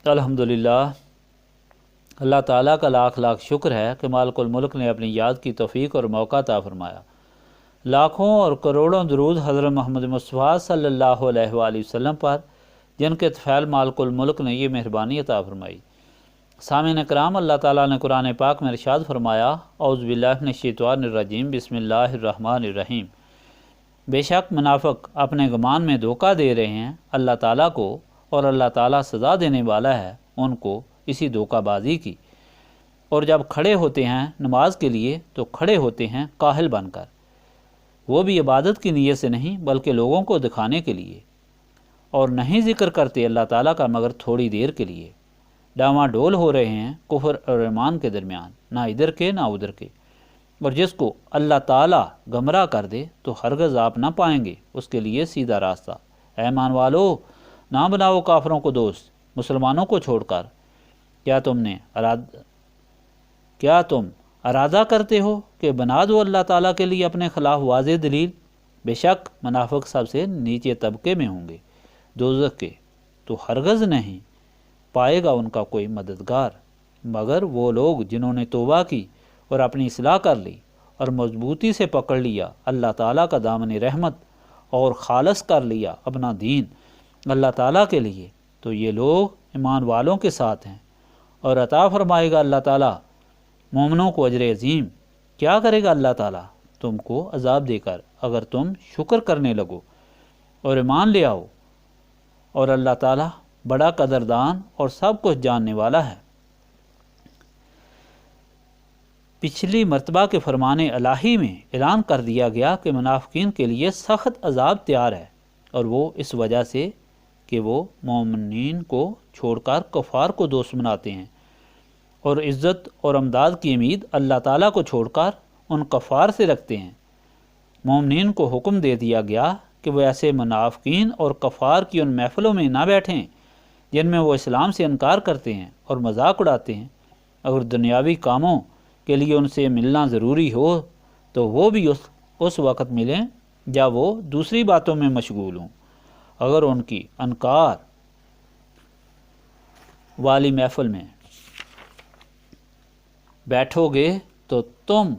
अल्हम्दुलिल्लाह, अल्लाह ताला का लाख लाख शुक्र है कि मालिकुल मुल्क ने अपनी याद की तौफीक और मौका अता फरमाया। लाखों और करोड़ों दरूद हज़रत मोहम्मद मुस्तफ़ा सल्लल्लाहु अलैहि वसल्लम पर, जिनके तफ़ैल मालिकुल मुल्क ने ये मेहरबानी अता फरमाई। सामीन कराम, अल्लाह ताला ने कुरान पाक में इरशाद फरमाया, औज़ु बिल्लाहि मिनश्शैतानिर्रजीम, बिस्मिल्लाहिर्रहमानिर्रहीम। बेशक मुनाफ़िक अपने गुमान में धोखा दे रहे हैं अल्लाह ताला को, और अल्लाह ताला सज़ा देने वाला है उनको इसी धोखाबाजी की। और जब खड़े होते हैं नमाज के लिए तो खड़े होते हैं काहिल बनकर, वो भी इबादत की नीयत से नहीं बल्कि लोगों को दिखाने के लिए, और नहीं ज़िक्र करते अल्लाह ताला का मगर थोड़ी देर के लिए। डामाडोल हो रहे हैं कुफ्र और ईमान के दरमियान, ना इधर के ना उधर के। और जिसको अल्लाह ताला गमराह कर दे तो हरगज़ आप ना पाएंगे उसके लिए सीधा रास्ता। ऐ ईमान वालो, ना बनाओ काफरों को दोस्त मुसलमानों को छोड़कर। क्या तुम अरादा करते हो कि बना दो अल्लाह ताला के लिए अपने खिलाफ वाज़ेह दलील? बेशक मुनाफिक सबसे नीचे तबके में होंगे दोज़ख के, तो हरगज़ नहीं पाएगा उनका कोई मददगार मगर वो लोग जिन्होंने तौबा की और अपनी इस्लाह कर ली और मजबूती से पकड़ लिया अल्लाह ताला का दामन रहमत और खालस कर लिया अपना दीन अल्लाह ताला के लिए, तो ये लोग ईमान वालों के साथ हैं। और अता फरमाएगा अल्लाह ताला मोमिनों को अजर अजीम। क्या करेगा अल्लाह ताला? तुमको अजाब देकर, अगर तुम शुक्र करने लगो और ईमान ले आओ। और अल्लाह ताला बड़ा कदरदान और सब कुछ जानने वाला है। पिछली मर्तबा के फरमाने इलाही में ऐलान कर दिया गया कि मुनाफिकीन के लिए सख्त अजाब तैयार है, और वो इस वजह से कि वो मोमिनीन को छोड़कर कफ़ार को दोस्त बनाते हैं और इज़्ज़त और अमदाद की उम्मीद अल्लाह ताला को छोड़कर उन कफ़ार से रखते हैं। मोमिनीन को हुक्म दे दिया गया कि वो ऐसे मुनाफिकीन और कफ़ार की उन महफ़िलों में ना बैठें जिनमें वो इस्लाम से इनकार करते हैं और मजाक उड़ाते हैं। अगर दुनियावी कामों के लिए उनसे मिलना ज़रूरी हो तो वो भी उस वक़्त मिलें जब वो दूसरी बातों में मशगूल हों। अगर उनकी अनकार वाली महफ़िल में बैठोगे तो तुम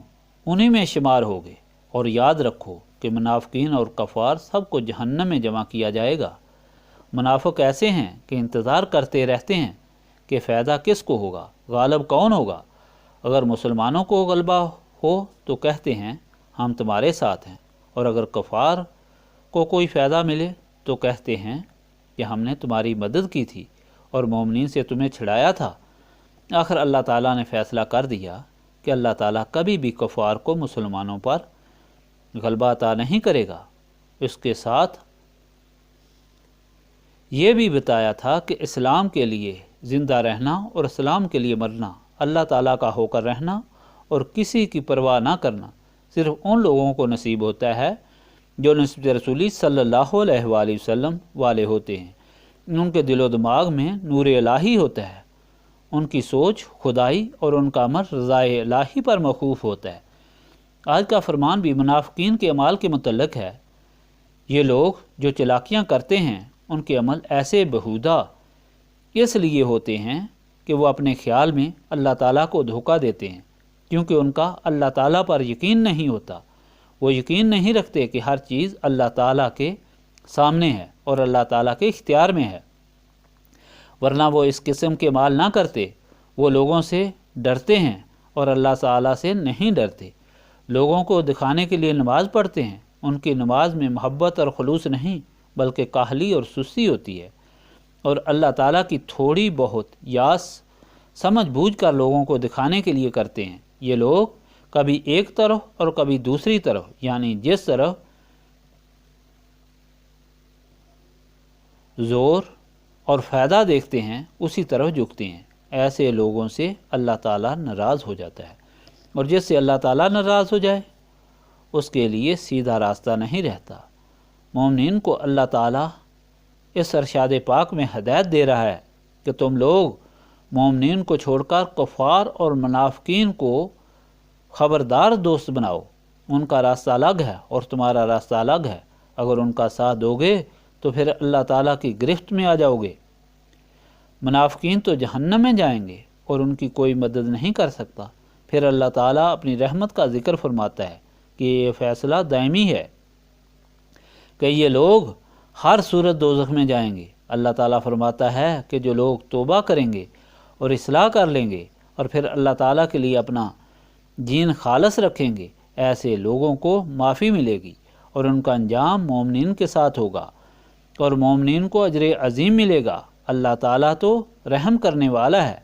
उन्हीं में शुमार होगे। और याद रखो कि मुनाफिकीन और कफ़ार सबको जहन्नम में जमा किया जाएगा। मुनाफिक ऐसे हैं कि इंतज़ार करते रहते हैं कि फ़ायदा किसको होगा, गालिब कौन होगा। अगर मुसलमानों को गलबा हो तो कहते हैं हम तुम्हारे साथ हैं, और अगर कफ़ार को कोई फ़ायदा मिले तो कहते हैं कि हमने तुम्हारी मदद की थी और मोमिनीन से तुम्हें छिड़ाया था। आखिर अल्लाह ताला ने फ़ैसला कर दिया कि अल्लाह ताला कभी भी कफ़ार को मुसलमानों पर गलबा अता नहीं करेगा। इसके साथ ये भी बताया था कि इस्लाम के लिए ज़िंदा रहना और इस्लाम के लिए मरना, अल्लाह ताला का होकर रहना और किसी की परवाह ना करना सिर्फ़ उन लोगों को नसीब होता है जो निस्बत रसूली सल्लल्लाहु अलैहि वसल्लम वाले होते हैं। उनके दिलो दिमाग में नूर इलाही होता है, उनकी सोच खुदाई और उनका अमल रज़ाए इलाही पर मौकूफ़ होता है। आज का फरमान भी मुनाफिकीन के अमाल के मुतल्लिक़ है। ये लोग जो चालाकियाँ करते हैं उनके अमल ऐसे बेहुदा इसलिए होते हैं कि वो अपने ख्याल में अल्लाह ताला को धोखा देते हैं, क्योंकि उनका अल्लाह ताला पर यकीन नहीं होता। वो यकीन नहीं रखते कि हर चीज़ अल्लाह ताला के सामने है और अल्लाह ताला के इख्तियार में है, वरना वो इस किस्म के माल ना करते। वो लोगों से डरते हैं और अल्लाह ताला से नहीं डरते। लोगों को दिखाने के लिए नमाज पढ़ते हैं, उनकी नमाज में मोहब्बत और खुलूस नहीं बल्कि काहली और सुस्ती होती है। और अल्लाह ताला की थोड़ी बहुत यास समझ बूझ कर लोगों को दिखाने के लिए करते हैं। ये लोग कभी एक तरफ और कभी दूसरी तरफ, यानी जिस तरफ ज़ोर और फ़ायदा देखते हैं उसी तरफ झुकते हैं। ऐसे लोगों से अल्लाह ताला नाराज़ हो जाता है, और जिससे अल्लाह ताला नाराज़ हो जाए उसके लिए सीधा रास्ता नहीं रहता। मोमिनीन को अल्लाह ताला इस अरशाद पाक में हदायत दे रहा है कि तुम लोग मोमिनीन को छोड़कर कुफ़ार और मुनाफिकीन को ख़बरदार दोस्त बनाओ। उनका रास्ता अलग है और तुम्हारा रास्ता अलग है। अगर उनका साथ दोगे तो फिर अल्लाह ताला की गिरफ्त में आ जाओगे। منافقین تو جہنم میں جائیں گے اور ان کی کوئی مدد نہیں کر سکتا۔ پھر اللہ تعالیٰ اپنی رحمت کا ذکر فرماتا ہے کہ یہ فیصلہ دائمی ہے کہ یہ لوگ ہر صورت دوزخ میں جائیں گے۔ اللہ تعالیٰ فرماتا ہے کہ جو لوگ توبہ کریں گے اور اصلاح کر لیں گے اور پھر اللہ تعالیٰ کے لیے اپنا دین خالص رکھیں گے، ایسے لوگوں کو معافی ملے گی اور ان کا انجام مومنین کے ساتھ ہوگا اور مومنین کو اجر عظیم ملے گا۔ اللہ تعالیٰ تو رحم کرنے والا ہے۔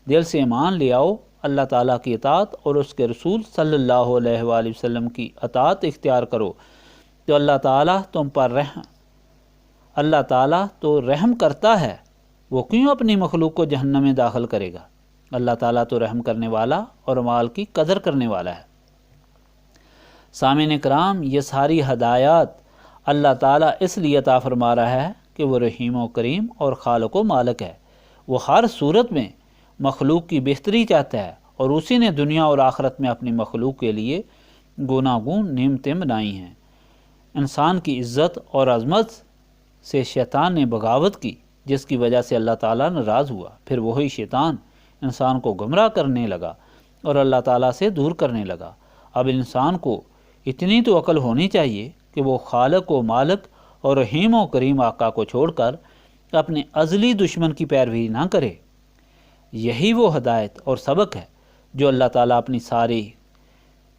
دل سے ایمان لے آؤ، اللہ تعالیٰ کی اطاعت اور اس کے رسول صلی اللہ علیہ وآلہ وسلم کی اطاعت اختیار کرو تو اللہ تعالیٰ تو رحم کرتا ہے، وہ کیوں اپنی مخلوق کو جہنم میں داخل کرے گا؟ اللہ تعالیٰ تو رحم کرنے والا اور مال کی قدر کرنے والا ہے۔ سامعین کرام، یہ ساری ہدایات اللہ تعالیٰ اس لیے عطا فرما رہا ہے کہ وہ رحیم و کریم اور خالق و مالک ہے۔ وہ ہر صورت میں مخلوق کی بہتری چاہتا ہے اور اسی نے دنیا اور آخرت میں اپنی مخلوق کے لیے گوناگون نعمتیں بنائی ہیں۔ انسان کی عزت اور عظمت سے شیطان نے بغاوت کی، جس کی وجہ سے اللہ تعالیٰ ناراض ہوا۔ پھر وہی شیطان انسان کو گمراہ کرنے لگا اور اللہ تعالیٰ سے دور کرنے لگا۔ اب انسان کو اتنی تو عقل ہونی چاہیے کہ وہ خالق و مالک اور رحیم و کریم آقا کو چھوڑ کر اپنے ازلی دشمن کی پیروی نہ کرے۔ یہی وہ ہدایت اور سبق ہے جو اللہ تعالیٰ اپنی ساری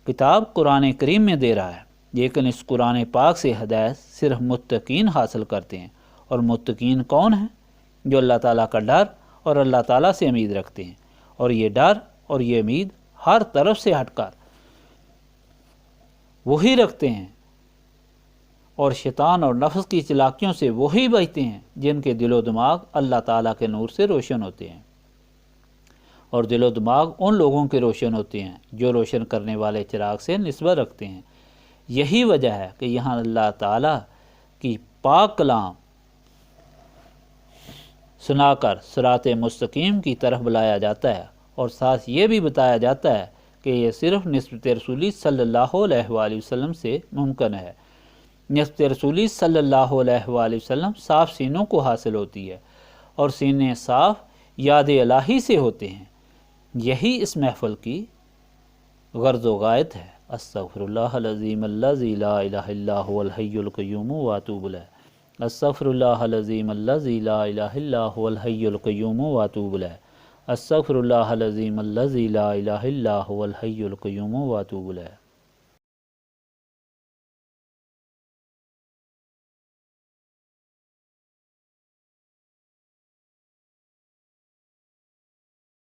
کتاب قرآن کریم میں دے رہا ہے، لیکن اس قرآن پاک سے ہدایت صرف متقین حاصل کرتے ہیں۔ اور متقین کون ہیں؟ جو اللہ تعالیٰ کا ڈر اور اللہ تعالیٰ سے امید رکھتے ہیں، اور یہ ڈر اور یہ امید ہر طرف سے ہٹ کر وہی رکھتے ہیں، اور شیطان اور نفس کی چلاکیوں سے وہی بچتے ہیں جن کے دل و دماغ اللہ تعالیٰ کے نور سے روشن ہوتے ہیں۔ اور دل و دماغ ان لوگوں کے روشن ہوتے ہیں جو روشن کرنے والے چراغ سے نسبت رکھتے ہیں۔ یہی وجہ ہے کہ یہاں اللہ تعالیٰ کی پاک کلام سنا کر صراط مستقیم کی طرف بلایا جاتا ہے، اور ساتھ یہ بھی بتایا جاتا ہے کہ یہ صرف نسبت رسولی صلی اللہ علیہ وآلہ وسلم سے ممکن ہے۔ نسبت رسولی صلی اللہ علیہ وآلہ وسلم صاف سینوں کو حاصل ہوتی ہے، اور سینے صاف یاد الہی سے ہوتے ہیں۔ یہی اس محفل کی غرض و غایت ہے۔ استغفر اللہ العظیم الذی لا الہ الا هو الحی القیوم واتوب الیہ۔ استغفر اللہ العظیم الذی لا الہ الا هو الحی القیوم واتوب الیہ۔ استغفر اللہ العظیم الذی لا الہ الا هو الحی القیوم واتوب الیہ۔